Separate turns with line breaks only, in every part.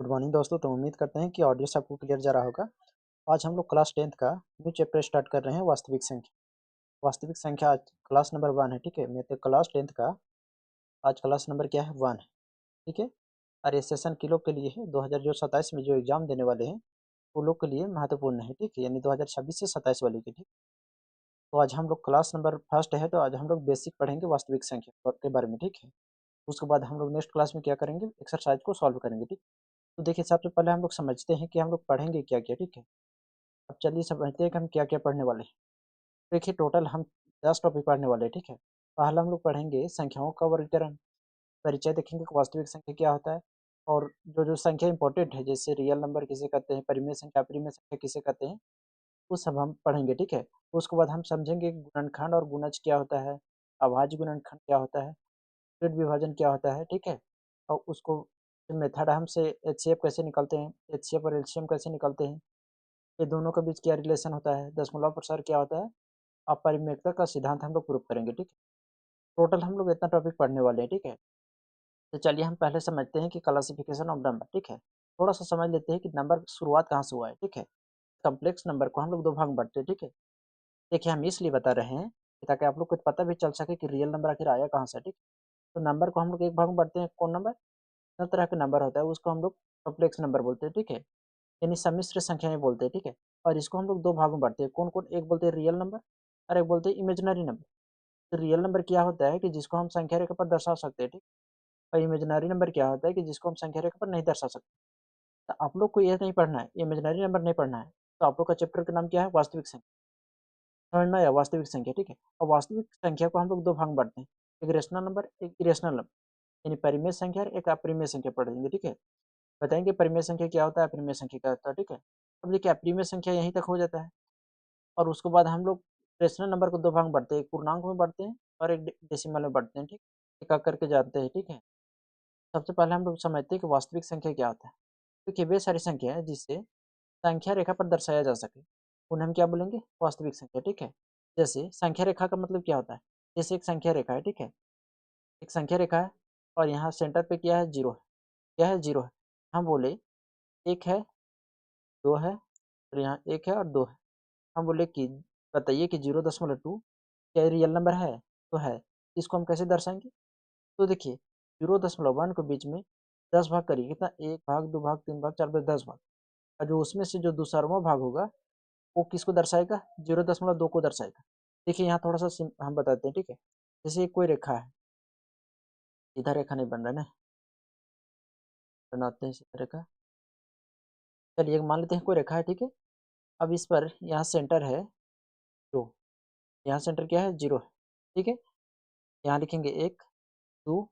Good morning दोस्तों। तो उम्मीद करते हैं कि ऑडियो सबको क्लियर जा रहा होगा। आज हम लोग क्लास 10th का न्यू चैप्टर स्टार्ट कर रहे हैं, वास्तविक संख्या। वास्तविक संख्या आज क्लास नंबर 1 है, ठीक है। मैं तो क्लास 10th का आज क्लास नंबर क्या है, 1 है, ठीक है। और ये सेशन के लोग के लिए है, 2027 में जो एग्जाम देने वाले हैं वो लोग के लिए महत्वपूर्ण है, ठीक है, यानी 2026 से 27 वाले के, ठीक। तो आज हम लोग क्लास नंबर फर्स्ट है, तो आज हम लोग बेसिक पढ़ेंगे वास्तविक संख्या के बारे में, ठीक है। उसके बाद हम लोग नेक्स्ट क्लास में क्या करेंगे, एक्सरसाइज को सॉल्व करेंगे, ठीक। तो देखिए, सबसे पहले हम लोग समझते हैं कि हम लोग पढ़ेंगे क्या क्या, ठीक है। अब चलिए समझते हैं कि हम क्या क्या पढ़ने वाले हैं। देखिए, टोटल हम 10 टॉपिक पढ़ने वाले हैं, ठीक है। पहला हम लोग पढ़ेंगे संख्याओं का वर्गीकरण, परिचय देखेंगे कि वास्तविक संख्या क्या होता है, और जो जो संख्या इंपॉर्टेंट है, जैसे रियल नंबर किसे कहते हैं, परिमेय संख्या अपरिमेय संख्या किसे कहते हैं, वो सब हम पढ़ेंगे, ठीक है। उसके बाद हम समझेंगे कि गुणनखंड और गुणज क्या होता है, अभाज्य गुणनखंड क्या होता है, ग्रिड विभाजन क्या होता है, ठीक है। और उसको मेथड हमसे एचसीएफ कैसे निकालते हैं, एचसीएफ और एलसीएम कैसे निकालते हैं, ये दोनों के बीच क्या रिलेशन होता है, दशमलव प्रसार क्या होता है, अपरिमेयता का सिद्धांत हम लोग प्रूव करेंगे, ठीक है। टोटल हम लोग इतना टॉपिक पढ़ने वाले हैं, ठीक है। तो चलिए हम पहले समझते हैं कि क्लासिफिकेशन ऑफ नंबर, ठीक है। थोड़ा सा समझ लेते हैं कि नंबर शुरुआत कहाँ से हुआ है, ठीक है। कम्प्लेक्स नंबर को हम लोग दो भाग में बांटते हैं, ठीक है। देखिए, हम इसलिए बता रहे हैं कि ताकि आप लोग को पता भी चल सके कि रियल नंबर आखिर आया कहाँ से, ठीक। तो नंबर को हम लोग एक भाग में बांटते हैं, कौन नंबर, हर तरह के नंबर होता है उसको हम लोग कम्प्लेक्स नंबर बोलते हैं, ठीक है, यानी सम्मिश्र संख्याएं बोलते हैं, ठीक है। और इसको हम लोग दो भागों में बांटते हैं, कौन कौन, एक बोलते हैं रियल नंबर और एक बोलते हैं इमेजिनरी नंबर। तो रियल नंबर क्या होता है कि जिसको हम संख्या रेखा पर दर्शा सकते हैं, ठीक। और इमेजिनरी नंबर क्या होता है कि जिसको हम संख्या रेखा पर नहीं दर्शा सकते। तो आप लोग को यह नहीं पढ़ना है, इमेजिनरी नंबर नहीं पढ़ना है। तो आप लोग का चैप्टर का नाम क्या है, वास्तविक संख्या। समझ में आया, वास्तविक संख्या, ठीक है। और वास्तविक संख्या को हम लोग दो भाग में बांटते हैं, एक रेशनल नंबर, एक इरेशनल नंबर, यानी परिमेय संख्या और एक अपरिमेय संख्या पढ़ेंगे, ठीक है। बताएंगे परिमेय संख्या क्या होता है, अपरिमेय संख्या क्या होता है, ठीक है। अब देखिए, अपरिमेय संख्या यहीं तक हो जाता है, और उसके बाद हम लोग रेशनल नंबर को दो भाग में बांटते हैं, एक पूर्णांक में बांटते हैं और एक डेसिमल में बांटते हैं, ठीक। एक एक करके जानते हैं, ठीक है। सबसे पहले हम लोग समझते हैं कि वास्तविक संख्या क्या होता है। देखिए, वे सारी संख्या है जिससे संख्या रेखा पर दर्शाया जा सके, उन्हें हम क्या बोलेंगे, वास्तविक संख्या, ठीक है। जैसे संख्या रेखा का मतलब क्या होता है, जैसे एक संख्या रेखा है, ठीक है। एक संख्या रेखा है और यहाँ सेंटर पे क्या है, जीरो है। क्या है, जीरो है। हम बोले एक है, दो है, और यहाँ एक है और दो है। हम बोले कि बताइए कि 0.2 क्या रियल नंबर है, तो है। इसको हम कैसे दर्शाएंगे, तो देखिए, 0.1 के बीच में 10 भाग करिए, कितना, एक भाग, दो भाग, तीन भाग, चार भाग, 10 भाग। और जो उसमें से जो दूसरा भाग होगा वो किसको दर्शाएगा, 0.2 को दर्शाएगा। देखिए, यहाँ थोड़ा सा हम बताते हैं, ठीक है। जैसे कोई रेखा है, सीधा रेखा नहीं बन रहा ना, बनाते हैं सीधा रेखा। चलिए मान लेते हैं कोई रेखा है, ठीक है। अब इस पर यहाँ सेंटर है 2, यहाँ सेंटर क्या है, 0 है, ठीक है। यहाँ लिखेंगे 1, 2,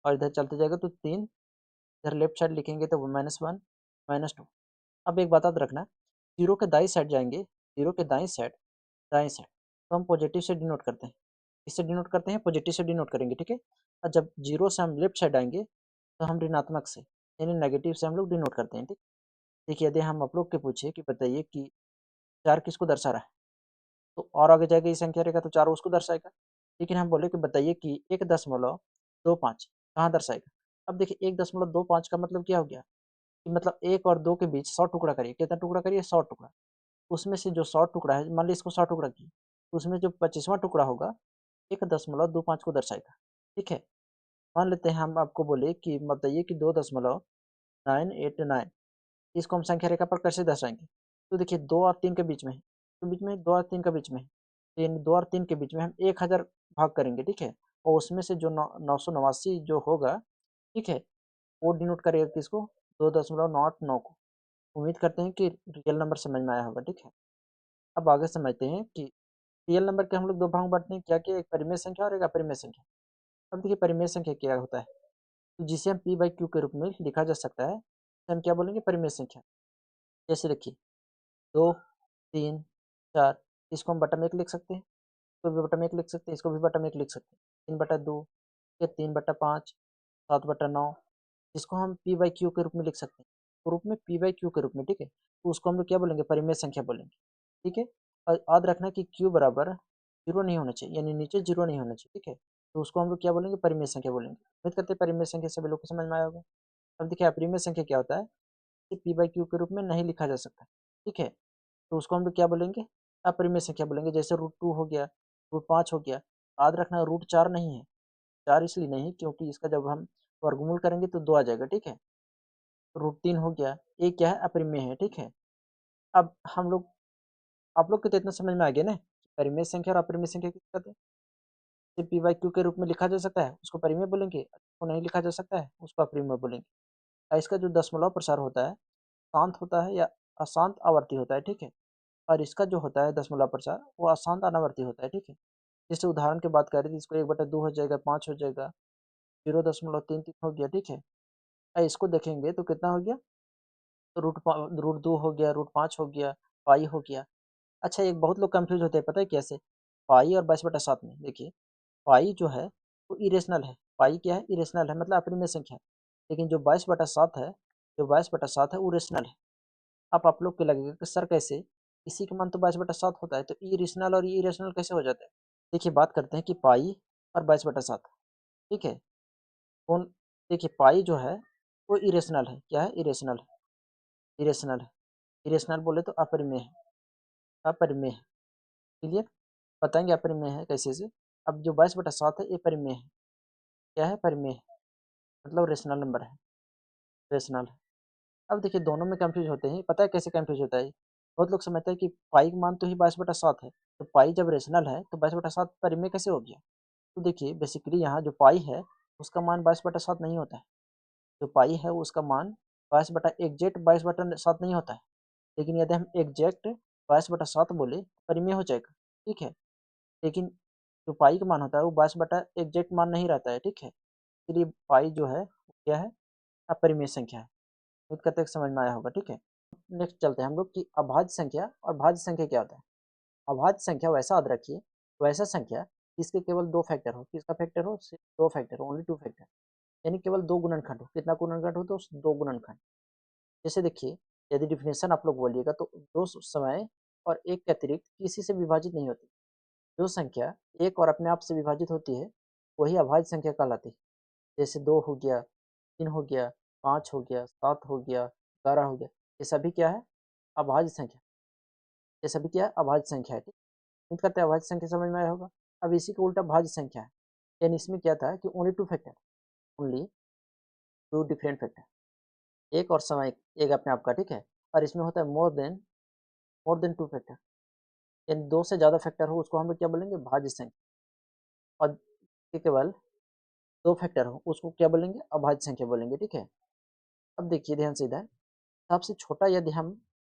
और इधर चलते जाएगा तो 3, इधर लेफ्ट साइड लिखेंगे तो -1, -2। अब एक बात याद रखना, जीरो के दाई साइड जाएंगे, जीरो के दाई साइड, दाएं साइड, तो हम पॉजिटिव से डिनोट करते हैं। इससे डिनोट करते हैं, पॉजिटिव से डिनोट करेंगे, ठीक है। और जब जीरो से हम लेफ्ट साइड आएंगे तो हम ऋणात्मक से, यानी नेगेटिव से हम लोग डिनोट करते हैं, ठीक। देखिए, यदि हम आप लोग के पूछे कि बताइए कि 4 किसको दर्शा रहा है, तो और आगे जाके ये संख्या रहेगा तो 4 उसको दर्शाएगा। लेकिन हम बोले कि बताइए कि 1.25 कहाँ दर्शाएगा। अब देखिए, 1.25 का मतलब क्या हो गया, कि मतलब 1 और 2 के बीच 100 टुकड़ा करिए, कितना टुकड़ा करिए, 100 टुकड़ा। उसमें से जो 100 टुकड़ा है, मान लीजिए इसको 100 टुकड़ा किए, तो उसमें जो 25वां टुकड़ा होगा 1.25 को दर्शाएगा, ठीक है। मान लेते हैं हम आपको बोले कि बताइए कि 2.989, इसको हम संख्या रेखा पर कैसे दर्शाएंगे, तो देखिए 2 और 3 के बीच में है, तो बीच में 2 और 3 के बीच में है, तो यानी 2 और 3 के बीच में हम 1000 भाग करेंगे, ठीक है। और उसमें से जो 989 जो होगा, ठीक है, वो डिनोट करेगा किसको, 2.99 को। उम्मीद करते हैं कि रियल नंबर समझ में आया होगा, ठीक है। अब आगे समझते हैं कि रियल नंबर के हम लोग दो भाग में बांटते हैं, क्या क्या, एक परिमेय संख्या और एक अपरिमेय संख्या। अब देखिए, परिमेय संख्या क्या होता है, तो जिसे हम p/q के रूप में लिखा जा सकता है, तो हम क्या बोलेंगे, परिमेय संख्या। जैसे देखिए, 2, 3, 4, इसको हम बटा में 1 लिख सकते हैं, इसको भी बटा में 1 लिख सकते हैं, इसको भी बटा में 1 लिख सकते हैं, 3/2 या 3/5, 7/9, जिसको हम p/q के रूप में लिख सकते हैं, रूप में p/q के रूप में, ठीक है। तो उसको हम लोग क्या बोलेंगे, परिमेय संख्या बोलेंगे, ठीक है। और याद रखना कि q बराबर जीरो नहीं होना चाहिए, यानी नीचे जीरो नहीं होना चाहिए, ठीक है। तो उसको हम लोग क्या बोलेंगे, परिमेय संख्या बोलेंगे। उम्मीद करते हैं परिमेय संख्या सभी लोग को समझ में आया होगा। अब देखिए अपरिमेय संख्या क्या होता है, पी बाई क्यू के रूप में नहीं लिखा जा सकता, ठीक है। तो उसको हम लोग क्या बोलेंगे, अपरिमेय संख्या बोलेंगे। जैसे √2 हो गया, √5 हो गया। याद रखना √4 नहीं है, 4 इसलिए नहीं क्योंकि इसका जब हम वर्गमूल करेंगे तो 2 आ जाएगा, ठीक है। √3 हो गया, ये क्या है, अपरिमेय है, ठीक है। अब हम लोग, आप लोग को तो इतना समझ में आ गया ना, परिमेय संख्या और अपरिमेय संख्या किस कहते हैं। पी बाई क्यू के रूप में लिखा जा सकता है, उसको परिमेय बोलेंगे। उसको नहीं लिखा जा सकता है, उसको अपरिमेय बोलेंगे। इसका जो दशमलव प्रसार होता है, शांत होता है या अशांत आवर्ती होता है, ठीक है। और इसका जो होता है दशमलव प्रसार, वो अशांत अनावर्ती होता है, ठीक है। जैसे उदाहरण की बात करें तो इसको 1/2 हो जाएगा, 5 हो जाएगा, 0.33 हो गया, ठीक है। इसको देखेंगे तो कितना हो गया, तो √2 हो गया, √5 हो गया, पाई हो गया। अच्छा, एक बहुत लोग कंफ्यूज होते हैं, पता है कैसे, पाई और 22/7 में। देखिए पाई जो है वो इरेशनल है, पाई क्या है, इरेशनल है, मतलब अपरिमेय संख्या है। लेकिन जो 22/7 है, जो 22/7 है वो रेशनल है। अब आप लोग को लगेगा कि सर कैसे, इसी का मान तो 22/7 होता है, तो इरेशनल और इरेशनल कैसे हो जाता है। देखिए बात करते हैं कि पाई और 22/7, ठीक है। कौन, देखिए पाई जो है वो इरेशनल है, क्या है, इरेशनल है, इरेशनल है। इरेशनल बोले तो अपरिमेय है, अपरिमेय है, क्लियर। बताएंगे अपरिमेय है कैसे से। अब जो 22/7 है ये परिमेय है, क्या है, परिमेय है, मतलब रेशनल नंबर है, रेशनल है। अब देखिए दोनों में कंफ्यूज होते हैं, पता है कैसे कंफ्यूज होता है। बहुत लोग समझते हैं कि पाई का मान तो ही 22/7 है, तो पाई जब रेशनल है तो 22/7 परिमेय कैसे हो गया। तो देखिए बेसिकली यहाँ जो पाई है उसका मान 22/7 नहीं होता है। जो पाई है उसका मान 22/7 नहीं होता है। लेकिन यदि हम एग्जैक्ट 22/7 बोले परिमेय हो जाएगा, ठीक है। लेकिन जो पाई का मान होता है वो 22 एग्जैक्ट मान नहीं रहता है, ठीक है। इसलिए पाई जो है वो क्या है, अपरिमेय संख्या है। उम्मीद करते हैं समझ में आया होगा, ठीक है। नेक्स्ट चलते हैं हम लोग कि अभाज्य संख्या और भाज्य संख्या क्या होता है। अभाज्य संख्या वैसा याद रखिए, वैसा संख्या जिसके केवल 2 फैक्टर हो, किसका फैक्टर हो, सिर्फ 2 फैक्टर, ओनली 2 फैक्टर, यानी केवल 2 गुणनखंड हो। कितना गुणनखंड हो, तो 2 गुणनखंड। जैसे देखिए यदि डिफिनेशन आप लोग बोलिएगा तो दो समय और एक के अतिरिक्त किसी से विभाजित नहीं होती। जो संख्या एक और अपने आप से विभाजित होती है वही अभाज्य संख्या कहलाती है। जैसे 2 हो गया, 3 हो गया, 5 हो गया, 7 हो गया, 11 हो गया, ये सभी क्या है, अभाज्य संख्या। ये सभी क्या है, अभाज्य संख्या है, ठीक। उम्मीद करते हैं अभाज्य संख्या समझ में आया होगा। अब इसी का उल्टा भाज्य संख्या है, यानी इसमें क्या था कि only 2 factor, only 2 different factor, एक और समय एक अपने आप का, ठीक है। और इसमें होता है मोर देन 2 फैक्टर, यानी 2 से ज़्यादा फैक्टर हो उसको हम लोग क्या बोलेंगे, भाज्य संख्या। और केवल 2 फैक्टर हो उसको क्या बोलेंगे, अभाज्य संख्या बोलेंगे, ठीक है। अब देखिए ध्यान से इधर, सबसे छोटा यदि हम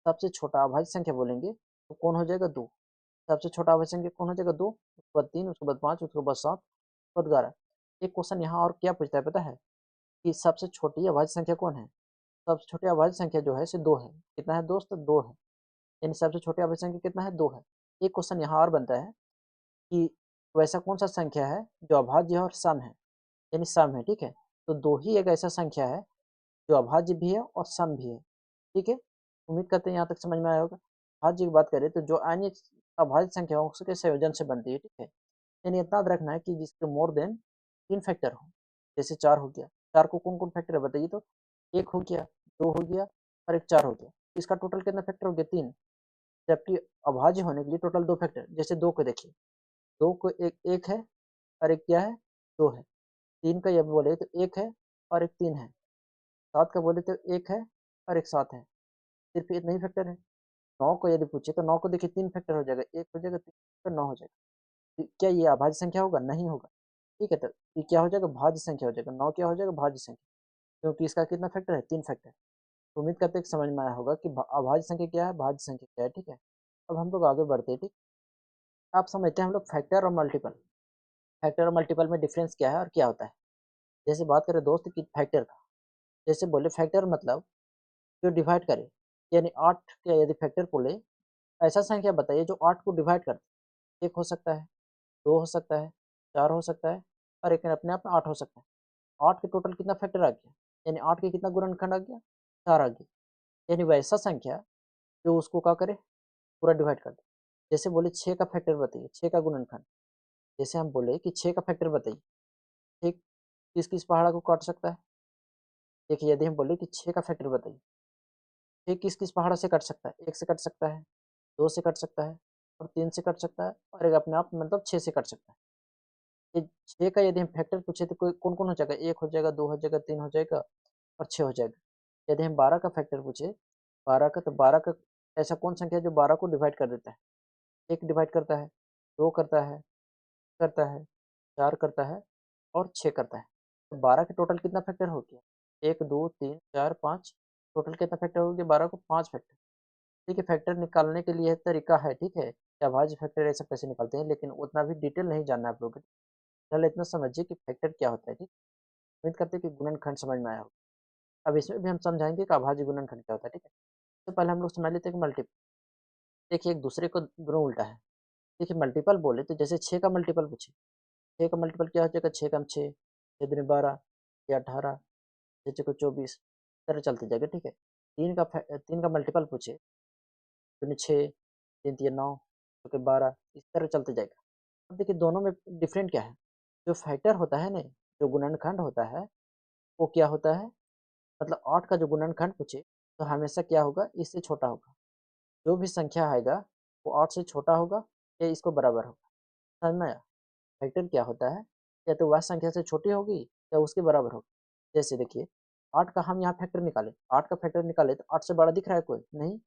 सबसे छोटा अभाज्य संख्या बोलेंगे तो कौन हो जाएगा, 2। सबसे छोटा अभाज्य संख्या कौन हो जाएगा, 2। उसके बाद 3, उसके बाद 5, उसके बाद 7, उसके बाद 11। एक क्वेश्चन यहाँ और क्या पूछता है पता है, कि सबसे छोटी अभाज्य संख्या कौन है। सबसे छोटी अभाज्य संख्या जो है इसे 2 है। कितना है दोस्त, 2 है। यानी सबसे छोटी अभाज्य संख्या कितना है, 2 है। एक क्वेश्चन यहाँ और बनता है कि वैसा कौन सा संख्या है जो अभाज्य है और सम है, यानी सम है, ठीक है। तो 2 ही एक ऐसा संख्या है जो अभाज्य भी है और सम भी है, ठीक है। उम्मीद करते हैं यहाँ तक समझ में आया होगा। अभाज्य की बात करें तो जो अन्य अभाज्य संख्या हो उसके संयोजन से बनती है, ठीक है। यानी इतना याद रखना है कि जिसके मोर देन 3 फैक्टर हो। जैसे 4 हो गया, 4 को कौन कौन फैक्टर है बताइए तो, 1 हो गया, 2 हो गया और एक 4 हो गया। इसका टोटल कितना फैक्टर हो गया, 3। जबकि अभाज्य होने के लिए टोटल 2 फैक्टर। जैसे 2 को देखिए, 2 को एक है और एक क्या है, 2 है। 3 का जब बोले तो 1 है और एक 3 है। 7 का बोले तो 1 है और एक 7 है। सिर्फ इतना ही फैक्टर है। 9 को यदि पूछे तो 9 को देखिए 3 फैक्टर हो जाएगा, 1 हो जाएगा, 3 फैक्टर 9 हो जाएगा। तो क्या ये अभाज्य संख्या होगा, नहीं होगा, ठीक है। तो ये क्या हो जाएगा, भाज्य संख्या हो जाएगा। 9 क्या हो जाएगा, भाज्य संख्या, क्योंकि इसका कितना फैक्टर है, 3 फैक्टर। तो उम्मीद करते हैं कि समझ में आया होगा कि अभाज्य संख्या क्या है, भाज्य संख्या क्या है, ठीक है। अब हम लोग आगे बढ़ते हैं, ठीक। आप समझते हैं हम लोग फैक्टर और मल्टीपल। फैक्टर और मल्टीपल में डिफरेंस क्या है और क्या होता है। जैसे बात करें दोस्त की फैक्टर का, जैसे बोले फैक्टर मतलब जो डिवाइड करे, यानी 8 के यदि फैक्टर बोले, ऐसा संख्या बताइए जो 8 को डिवाइड करते। एक हो सकता है, 2 हो सकता है, 4 हो सकता है और एक अपने आप में 8 हो सकता है। 8 के टोटल कितना फैक्टर आ गया, यानी 8 के कितना गुणनखंड आ गया, 4 आ गया। यानी वैसा संख्या जो उसको क्या करे, पूरा डिवाइड कर दे। जैसे बोले 6 का फैक्टर बताइए, 6 का गुणनखंड। जैसे हम बोले कि 6 का फैक्टर बताइए, 6 किस किस पहाड़ा को काट सकता है, देखिए यदि हम बोले कि 6 का फैक्टर बताइए, 6 किस-किस पहाड़ों से कट सकता है? 1 से कट सकता है, 2 से कट सकता है और 3 से कट सकता है और एक अपने आप मतलब 6 से कट सकता है। ये 6 का यदि हम फैक्टर पूछे तो कोई कौन-कौन हो जाएगा? 1 हो जाएगा, 2 हो जाएगा, 3 हो जाएगा और 6 हो जाएगा। यदि हम 12 का फैक्टर पूछे 12 का, तो 12 का ऐसा कौन संख्या है जो 12 को डिवाइड कर देता है? 1 डिवाइड करता है, 2 करता है, 4 करता है और 6 करता है। तो 12 के टोटल कितना फैक्टर हो गया? 1, 2, 3, 4, 5 टोटल कितना फैक्टर हो गया? 12 को 5 फैक्टर। ठीक है, फैक्टर निकालने के लिए तरीका है, ठीक है? कि अभाज्य फैक्टर ऐसा कैसे निकालते हैं, लेकिन उतना भी डिटेल नहीं जानना है आप लोगों को। पहले इतना समझिए कि फैक्टर क्या होता है, ठीक? उम्मीद करते हैं कि गुणनखंड समझ में आया होगा। अब इसमें भी हम समझाएँगे कि अभाज्य गुणनखंड क्या होता है, ठीक है? तो पहले हम लोग समझ लेते हैं कि मल्टीपल। देखिए एक दूसरे को दोनों उल्टा है। देखिए मल्टीपल बोले तो जैसे 6 का मल्टीपल पूछे, 6 का मल्टीपल क्या हो जाएगा? 6 का 6, 6 दूनी 12, या 18, 6 चौके 24, इस तरह चलते जाएगा, ठीक है? 3 का मल्टीपल पूछे, दूनी 6, 3 तिया 9, चौके 12, इस तरह चलते जाएगा। अब देखिए दोनों में डिफरेंट क्या है? जो फैक्टर होता है ना, जो गुणनखंड होता है, वो क्या होता है? मतलब 8 का जो गुणनखंड पूछे, तो हमेशा क्या होगा? इससे छोटा होगा। जो भी संख्या आएगा, वो 8 से छोटा होगा या इसको बराबर होगा। समझ में आया? फैक्टर क्या होता है? या तो वह संख्या से छोटी होगी या उसके बराबर होगी। जैसे देखिए 8 का हम यहाँ फैक्टर निकाले, 8 का फैक्टर निकाले तो 8 से बड़ा दिख रहा है कोई? नहीं।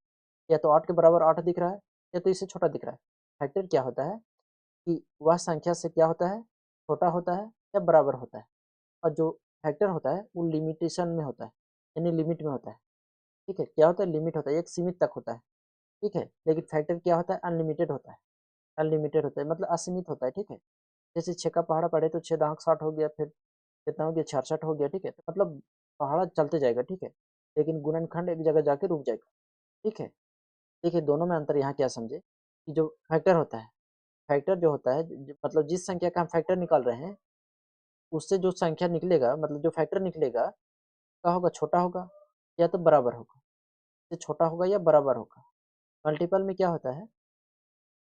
या तो 8 के बराबर 8 दिख रहा है या तो इससे छोटा दिख रहा है। फैक्टर क्या होता है कि वह संख्या से क्या होता है? छोटा होता है या बराबर होता है। और जो फैक्टर होता है वो लिमिटेशन में होता है, यानी लिमिट में होता है। ठीक है, क्या होता है? लिमिट होता है, एक सीमित तक होता है। ठीक है, लेकिन फैक्टर क्या होता है? अनलिमिटेड होता है। अनलिमिटेड होता है मतलब असीमित होता है। ठीक है, जैसे 6 का पहाड़ा पढ़े तो 6 दांक 60 हो गया, फिर कितना हो गया? 66 हो गया। ठीक है, तो मतलब पहाड़ा चलते जाएगा। ठीक है, लेकिन गुणनखंड एक जगह जाके रुक जाएगा। ठीक है, देखिए दोनों में अंतर यहाँ क्या समझे कि जो फैक्टर होता है, फैक्टर जो होता है मतलब जिस संख्या का हम फैक्टर निकाल रहे हैं, उससे जो संख्या निकलेगा मतलब जो फैक्टर निकलेगा, क्या होगा? छोटा होगा या तो बराबर होगा। से छोटा होगा या बराबर होगा। मल्टीपल में क्या होता है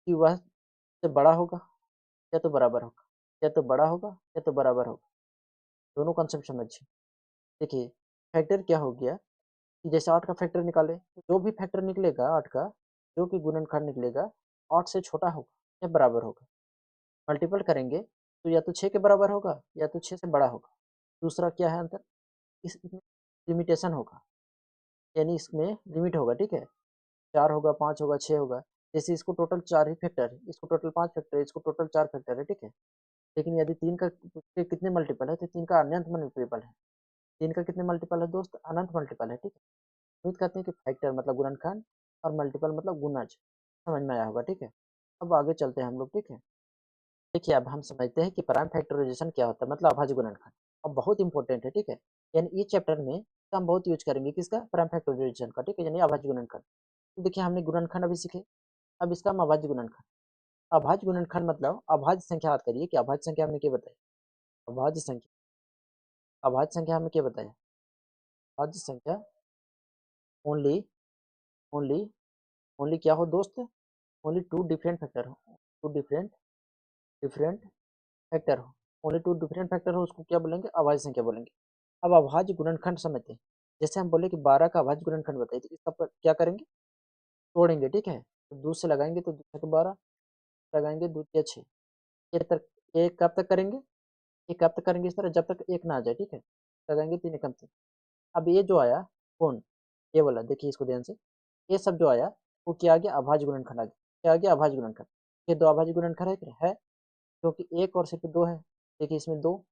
कि वह से बड़ा होगा या तो बराबर होगा, या तो बड़ा होगा या तो बराबर होगा। दोनों कॉन्सेप्ट समझिए। देखिए फैक्टर क्या हो गया कि जैसे 8 का फैक्टर निकाले तो जो भी फैक्टर निकलेगा 8 का, जो भी गुणनखंड निकलेगा 8 से छोटा होगा या बराबर होगा। मल्टीपल करेंगे तो या तो 6 के बराबर होगा या तो 6 से बड़ा होगा। दूसरा क्या है अंतर? इसमें लिमिटेशन होगा, यानी इसमें लिमिट होगा। ठीक है, 4 होगा, 5 होगा, 6 होगा। जैसे इसको टोटल 4 ही फैक्टर है, इसको टोटल 5 फैक्टर है, इसको टोटल 4 फैक्टर है। ठीक है, लेकिन यदि 3 का के कितने मल्टीपल है तो 3 का अनंत मल्टीपल है। 3 का कितने मल्टीपल है दोस्त? अनंत मल्टीपल है। ठीक है, उम्मीद करते हैं कि फैक्टर मतलब गुणनखंड और मल्टीपल मतलब गुणज समझ में आया होगा। ठीक है, अब आगे चलते हैं हम लोग। ठीक है, देखिए अब हम समझते हैं कि प्राइम फैक्टराइजेशन क्या होता है, मतलब अभाज्य गुणनखंड। अब बहुत इंपॉर्टेंट है। ठीक है, यानी इस चैप्टर में हम बहुत यूज करेंगे किसका? प्राइम फैक्टराइजेशन का। ठीक है, यानी अभाज्य गुणनखंड। तो देखिए हमने गुणनखंड अभी सीखे, अब इसका हम अभाज्य गुणनखंड। अभाज्य गुणनखंड मतलब अभाज्य संख्या याद करिए कि अभाज्य संख्या हमने क्या बताया? अभाज्य संख्या, अभाज्य संख्या हमने क्या बताया? अभाज्य संख्या ओनली, ओनली, ओनली क्या हो दोस्त? ओनली टू डिफरेंट फैक्टर हो, टू डिफरेंट डिफरेंट फैक्टर हो। ओनली टू डिफरेंट फैक्टर हो उसको क्या बोलेंगे? अभाज्य संख्या बोलेंगे। अब अभाज्य गुणनखंड समझते हैं। जैसे हम बोले कि 12 का अभाज्य गुणनखंड बताइए, तो इसका क्या करेंगे? तोड़ेंगे। ठीक है, तो 2 से लगाएंगे तो 2 छक 12, लगाएंगे 2 तिया 6। एक कब तक करेंगे? ये कब तक करेंगे इस तरह? जब तक एक ना आ जाए। ठीक है, लगाएंगे 3 एकम 3। अब ये जो आया कौन? ये वाला देखिए इसको ध्यान से। ये सब जो आया वो क्या आ गया? अभाज्य गुणनखंड आ गया। क्या आ गया? अभाज्य गुणनखंड। ये दो अभाज्य गुणनखंड है क्या? है, क्योंकि एक और सिर्फ दो है। देखिए इसमें दो,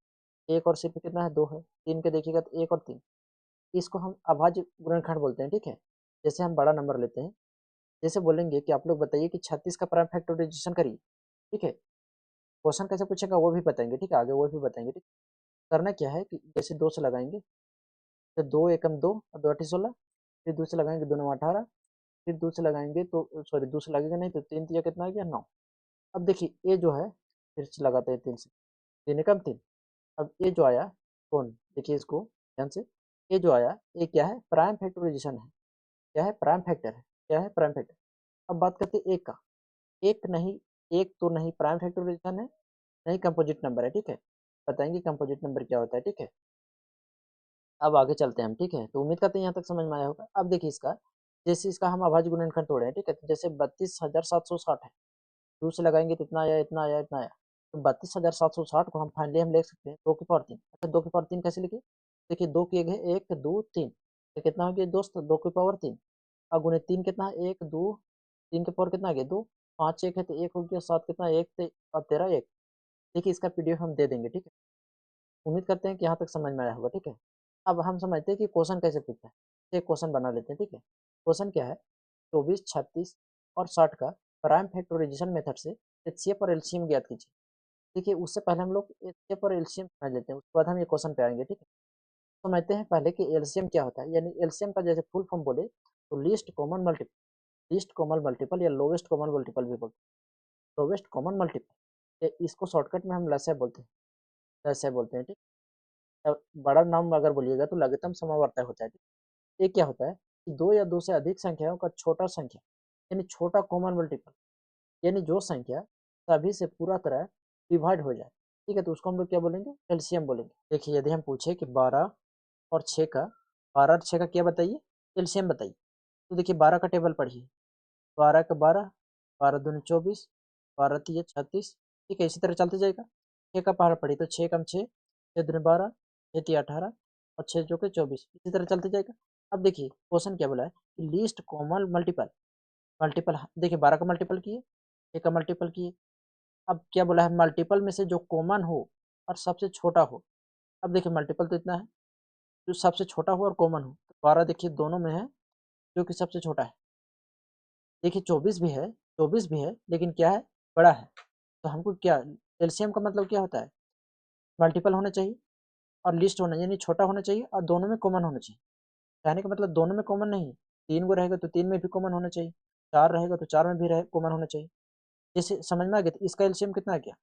एक और सिर्फ कितना है? दो है। तीन के देखिएगा तो एक और तीन, इसको हम अभाज्य गुणनखंड बोलते हैं। ठीक है, जैसे हम बड़ा नंबर लेते हैं, जैसे बोलेंगे कि आप लोग बताइए कि 36 का प्राइम फैक्टराइजेशन करिए। ठीक है, क्वेश्चन कैसे पूछेगा वो भी बताएंगे। ठीक है, आगे वो भी बताएंगे। ठीक, करना क्या है कि जैसे 2 से लगाएंगे तो 2 एकम 2 और 2 अठी 16, फिर 2 से लगाएंगे 2 नौ 18, फिर 2 से लगाएंगे तो सॉरी 2 से लगेगा नहीं तो 3 तिया कितना आ गया? 9। अब देखिए ये जो है, फिर से लगाते हैं 3 से, 3 एकम 3। अब ये जो आया कौन? देखिए इसको ध्यान से। ये जो आया ये क्या है? प्राइम फैक्टराइजेशन है। क्या है? प्राइम फैक्टर है। क्या है? Prime factor. अब बात करते हैं एक का। एक नहीं, एक तो नहीं प्राइम फैक्टराइजेशन है, नहीं कंपोजिट नंबर है। ठीक है, बताएंगे कंपोजिट नंबर क्या होता है। ठीक है,
अब आगे चलते हैं हम, ठीक है। तो उम्मीद करते हैं यहाँ तक समझ में आया होगा। अब देखिए इसका, जैसे इसका हम अभाज्य गुणनखंड तोड़े हैं, ठीक है। तो जैसे 32,760 है, 2 से लगाएंगे तो इतना आया, इतना आया, इतना आया। तो 32,760 को हम फाइनली हम लिख सकते हैं 2 की पावर 3। अच्छा, 2 की पावर 3 कैसे लिखे? देखिए 2 की जगह 1 2 3, तो कितना हो गया दोस्त? 2 की पावर 3। और गुणे 3 कितना है? 1 2, 3 की पावर कितना आ गया? 2। 5 1 है तो 1 हो गया, 7 कितना? 1 और 13 1। देखिए इसका पीडीएफ हम दे देंगे, ठीक है। उम्मीद करते हैं कि यहाँ तक समझ में आया होगा, ठीक है। अब हम समझते हैं कि क्वेश्चन कैसे पूछता है। एक क्वेश्चन बना लेते हैं, ठीक है। क्वेश्चन क्या है? 24 36 और 60 का प्राइम फैक्टराइजेशन मेथड से एचसीएफ और एलसीएम ज्ञात कीजिए। देखिए उससे पहले हम लोग एचसीएफ और एलसीएम समझ लेते हैं, उसके बाद हम ये क्वेश्चन पे आएंगे, ठीक है। समझते हैं पहले कि एलसीएम क्या होता है। यानी एलसीएम का जैसे फुल फॉर्म बोले तो least common multiple, least common multiple या लोवेस्ट कॉमन मल्टीपल भी बोलते हैं। लोवेस्ट कॉमन मल्टीपल, इसको शॉर्टकट में हम लसाय बोलते हैं, लसाय बोलते हैं, ठीक। बड़ा नाम अगर बोलिएगा तो लघुत्तम समावर्तक होता है। ये क्या होता है कि दो या दो से अधिक संख्याओं का छोटा संख्या यानी छोटा कॉमन मल्टीपल, यानी जो संख्या सभी से पूरा तरह डिवाइड हो जाए, ठीक है। तो उसको हम लोग क्या बोलेंगे? एलसीएम बोलेंगे। देखिए यदि हम पूछे कि 12 और 6 का, 12 और 6 का क्या बताइए? एलसीएम बताइए। तो देखिए 12 का टेबल पढ़िए, 12 का 12, 12 दूनी 24, 12 तिया 36, ठीक है। इसी तरह चलते जाएगा। 6 का पहाड़ पढ़िए तो 6 कम 6, 6 दूनी 12, 6 तिया 18 और 6 चौके 24, इसी तरह चलते जाएगा। अब देखिए क्वेश्चन क्या बोला है कि लीस्ट कॉमन मल्टीपल, मल्टीपल देखिए 12 का मल्टीपल किए, 6 का मल्टीपल किए। अब क्या बोला है? मल्टीपल में से जो कॉमन हो और सबसे छोटा हो। अब देखिए मल्टीपल तो इतना है जो सबसे छोटा हो और कॉमन हो, तो 12 देखिए दोनों में है जो कि सबसे छोटा है। देखिए 24 भी है, 24 भी है, लेकिन क्या है? बड़ा है। तो हमको क्या, एलसीएम का मतलब क्या होता है? मल्टीपल होना चाहिए और लिस्ट होना, यानी छोटा होना चाहिए और दोनों में कॉमन होना चाहिए। कहने का मतलब दोनों में कॉमन नहीं, 3 गो रहेगा तो 3 में भी कॉमन होना चाहिए, 4 रहेगा तो 4 में भी रहे कॉमन होना चाहिए। जैसे समझ में आ गया? तो इसका एलसीएम कितना आ गया?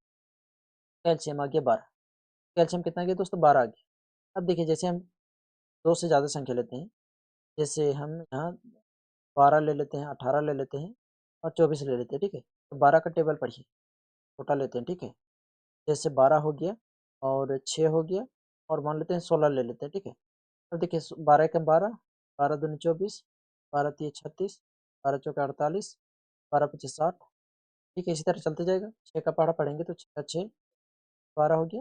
एलसीएम आ गया 12। कैल्शियम कितना आ गया दोस्तों? 12 आ गया। अब देखिए जैसे हम दो से ज़्यादा संख्या लेते हैं, जैसे हम यहाँ 12 ले लेते हैं, 18 ले लेते हैं और 24 ले लेते हैं, ठीक है। तो 12 का टेबल पढ़िए, छोटा लेते हैं, ठीक है। जैसे 12 हो गया और 6 हो गया और मान लेते हैं 16 ले लेते हैं, ठीक है। अब देखिए 12 का 12, 12 दूनी 24, 12 तिया 36, 12 चौका 48, 12 पच्चीस 60, ठीक है। इसी तरह चलते जाएगा। 6 का पहाड़ा पढ़ेंगे तो 6 का 6, 12 हो गया,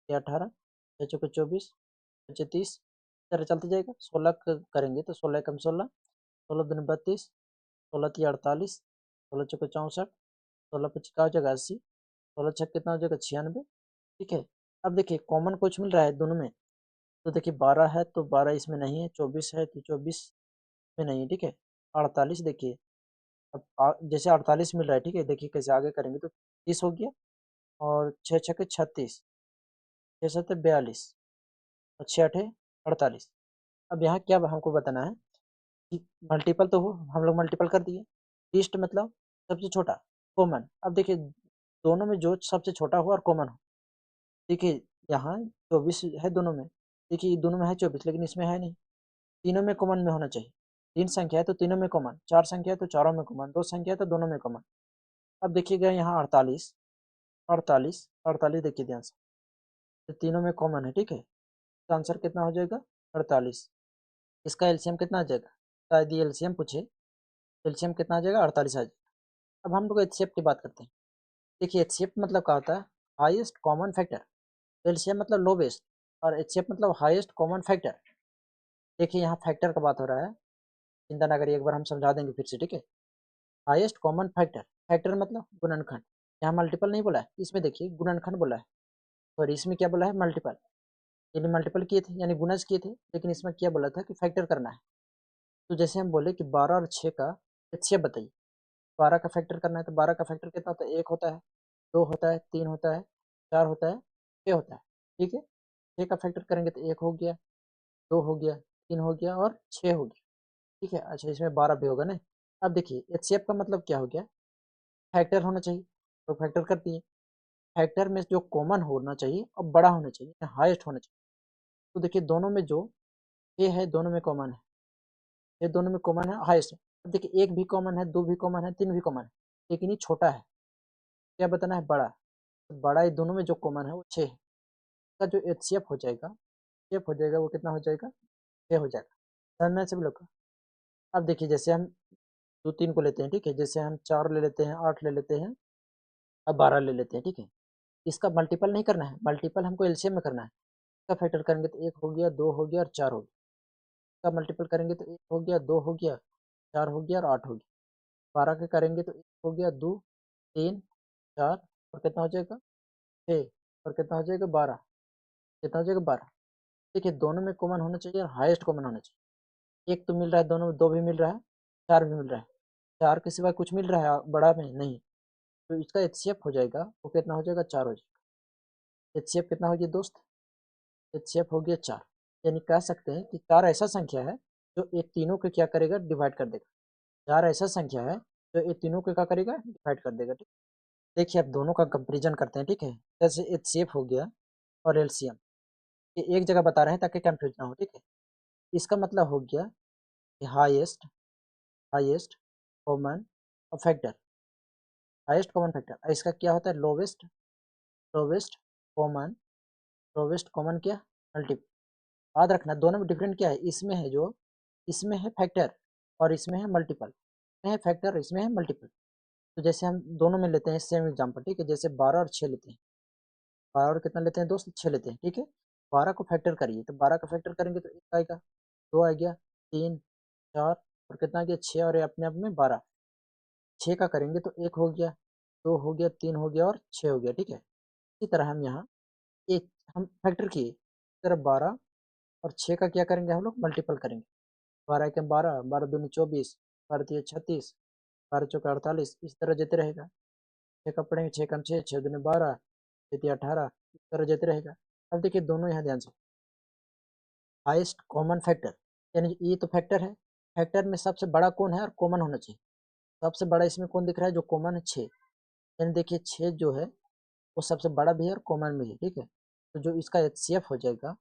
ये 18, 6 चौके 24, 25 30, इस तरह चलते जाएगा। 16 करेंगे तो 16 कम 16, 16 दूनी 32, 16 तिया 48, 16 चौके 64, 16 पच्चीस का हो जाएगा 80, 16 छः कितना हो जाएगा? 96, ठीक है। अब देखिए कॉमन कुछ मिल रहा है दोनों में, तो देखिए 12 है तो 12 इसमें नहीं है, 24 है तो 24 में नहीं है, ठीक है। 48 देखिए, अब जैसे 48 मिल रहा है, ठीक है। देखिए कैसे आगे करेंगे तो 30 हो गया और 6 छः 36, 6 7 42 और 6 8 48। अब यहाँ क्या हमको बताना है कि मल्टीपल तो हो, हम लोग मल्टीपल कर दिए। लीस्ट मतलब सबसे छोटा, कॉमन। अब देखिए दोनों में जो सबसे छोटा हो और कॉमन हो, देखिए यहाँ 24 है दोनों में, देखिए दोनों में है 24 लेकिन इसमें है नहीं। तीनों में कॉमन में होना चाहिए। 3 संख्या है तो तीनों में कॉमन, 4 संख्या है तो चारों में कॉमन, 2 संख्या है तो दोनों में कॉमन। अब देखिएगा यहाँ 48, 48 48 देखिए ध्यान से, तो तीनों में कॉमन है, ठीक है। तो आंसर कितना हो जाएगा? 48। इसका एलसीएम कितना आ जाएगा? शायद ये एलसीएम पूछे, एलसीएम कितना आ जाएगा? 48 आ जाएगा। अब हम लोग एचसीएफ की बात करते हैं। देखिए एचसीएफ मतलब क्या होता है? Highest common factor. एलसीएम मतलब लोवेस्ट और एचसीएफ मतलब हाईएस्ट कॉमन फैक्टर। देखिए यहाँ फैक्टर का बात हो रहा है, चिंता ना करिए, एक बार हम समझा देंगे फिर से, ठीक है। हाईएस्ट कॉमन फैक्टर, फैक्टर मतलब गुणनखंड। यहाँ मल्टीपल नहीं बोला है, इसमें देखिए गुणनखंड बोला है, और इसमें क्या बोला है? मल्टीपल। यानी मल्टीपल किए थे यानी गुणज किए थे, लेकिन इसमें क्या बोला था कि फैक्टर करना है। तो जैसे हम बोले कि 12 और 6 का एचसीएफ बताइए। 12 का फैक्टर करना है तो 12 का फैक्टर कितना होता है? 1 होता है, 2 होता है, 3 होता है, 4 होता है, 6 होता है, ठीक है। 6 का फैक्टर करेंगे तो 1 हो गया, 2 हो गया, 3 हो गया और 6 हो गया, ठीक है। अच्छा इसमें 12 भी होगा ना। अब देखिए एचसीएफ का मतलब क्या हो गया? फैक्टर होना चाहिए, तो फैक्टर कर दिए। फैक्टर में जो कॉमन होना चाहिए और बड़ा होना चाहिए, हाईएस्ट होना चाहिए। तो देखिए दोनों में जो ये है दोनों में कॉमन है, ये दोनों में कॉमन है, हाईएस्ट है। अब देखिए एक भी कॉमन है, दो भी कॉमन है, तीन भी कॉमन है, लेकिन ये छोटा है। क्या बताना है? बड़ा। तो बड़ा ये दोनों में जो कॉमन है वो 6 है। इसका जो एचसीएफ हो जाएगा एचसीएफ हो जाएगा वो कितना हो जाएगा, 6 हो जाएगा। समझ में सभी लोग का। अब देखिए जैसे हम 2 3 को लेते हैं, ठीक है, जैसे हम 4 ले लेते हैं, 8 ले लेते हैं, अब 12 ले लेते हैं, ठीक है। इसका मल्टीपल नहीं करना है, मल्टीपल हमको एलसीएम में करना है। इसका फैक्टर करेंगे तो 1 हो गया, 2 हो गया और 4 हो गया। इसका मल्टीपल करेंगे तो 1 हो गया, 2 हो गया, 4 हो गया और 8 हो गया। 12 के करेंगे तो 1 हो गया, 2 3 4 और कितना हो जाएगा 6 और कितना हो जाएगा 12, कितना हो जाएगा 12। देखिए दोनों में कॉमन होना चाहिए और हाईएस्ट कॉमन होना चाहिए। एक तो मिल रहा है दोनों में, 2 भी मिल रहा है, 4 भी मिल रहा है। 4 के सिवाय कुछ मिल रहा है बड़ा में नहीं, तो इसका एचसीएफ हो जाएगा वो कितना हो जाएगा 4 हो जाएगा। एचसीएफ कितना हो गया दोस्त, एचसीएफ हो गया 4। यानी कह सकते हैं कि 4 ऐसा संख्या है जो ये तीनों को क्या करेगा, डिवाइड कर देगा। 4 ऐसा संख्या है जो ये तीनों को क्या करेगा, डिवाइड कर देगा, ठीक। देखिए अब दोनों का कंपेरिजन करते हैं, ठीक है। जैसे एचसीएफ हो गया और एलसीएम, ये एक जगह बता रहे हैं ताकि कंफ्यूज ना हो, ठीक है। इसका मतलब हो गया कि highest highest common factor, highest common factor. इसका क्या होता है, lowest lowest common, lowest common क्या, मल्टीपल। याद रखना दोनों में डिफरेंट क्या है, इसमें है जो, इसमें है फैक्टर और इसमें है मल्टीपल, इसमें है फैक्टर इसमें है मल्टीपल। तो जैसे हम दोनों में लेते हैं सेम एग्जांपल, ठीक है। जैसे 12 और 6 लेते हैं, 12 और कितना लेते हैं दोस्त, 6 लेते हैं, ठीक है। 12 को फैक्टर करिए तो 12 का फैक्टर करेंगे तो 1 आएगा, 2 आ गया, 3 4 और कितना आ गया 6 और ये अपने आप में 12। 6 का करेंगे तो 1 हो गया, 2 हो गया, 3 हो गया और 6 हो गया, ठीक है। इसी तरह हम यहाँ एक हम फैक्टर किए, इस तरह 12 और 6 का क्या करेंगे, हम लोग मल्टीपल करेंगे। 12 के 12, 12 दूनी 24, 12 तिया 36, 12 चौका 48, इस तरह जेते रहेगा। 6 का पढ़ेंगे, 6 कम 6, 6 दूनी 12, 6 तिया 18, इस तरह जेते रहेगा। अब देखिए दोनों यहाँ ध्यान से, हाईएस्ट कॉमन फैक्टर, यानी ये तो फैक्टर है, फैक्टर में सबसे बड़ा कौन है और कॉमन होना चाहिए। सबसे बड़ा इसमें कौन दिख रहा है, जो कॉमन है 6, यानी देखिए 6 जो है वो सबसे बड़ा भी है और कॉमन भी है, ठीक है। तो जो इसका एचसीएफ हो जाएगा,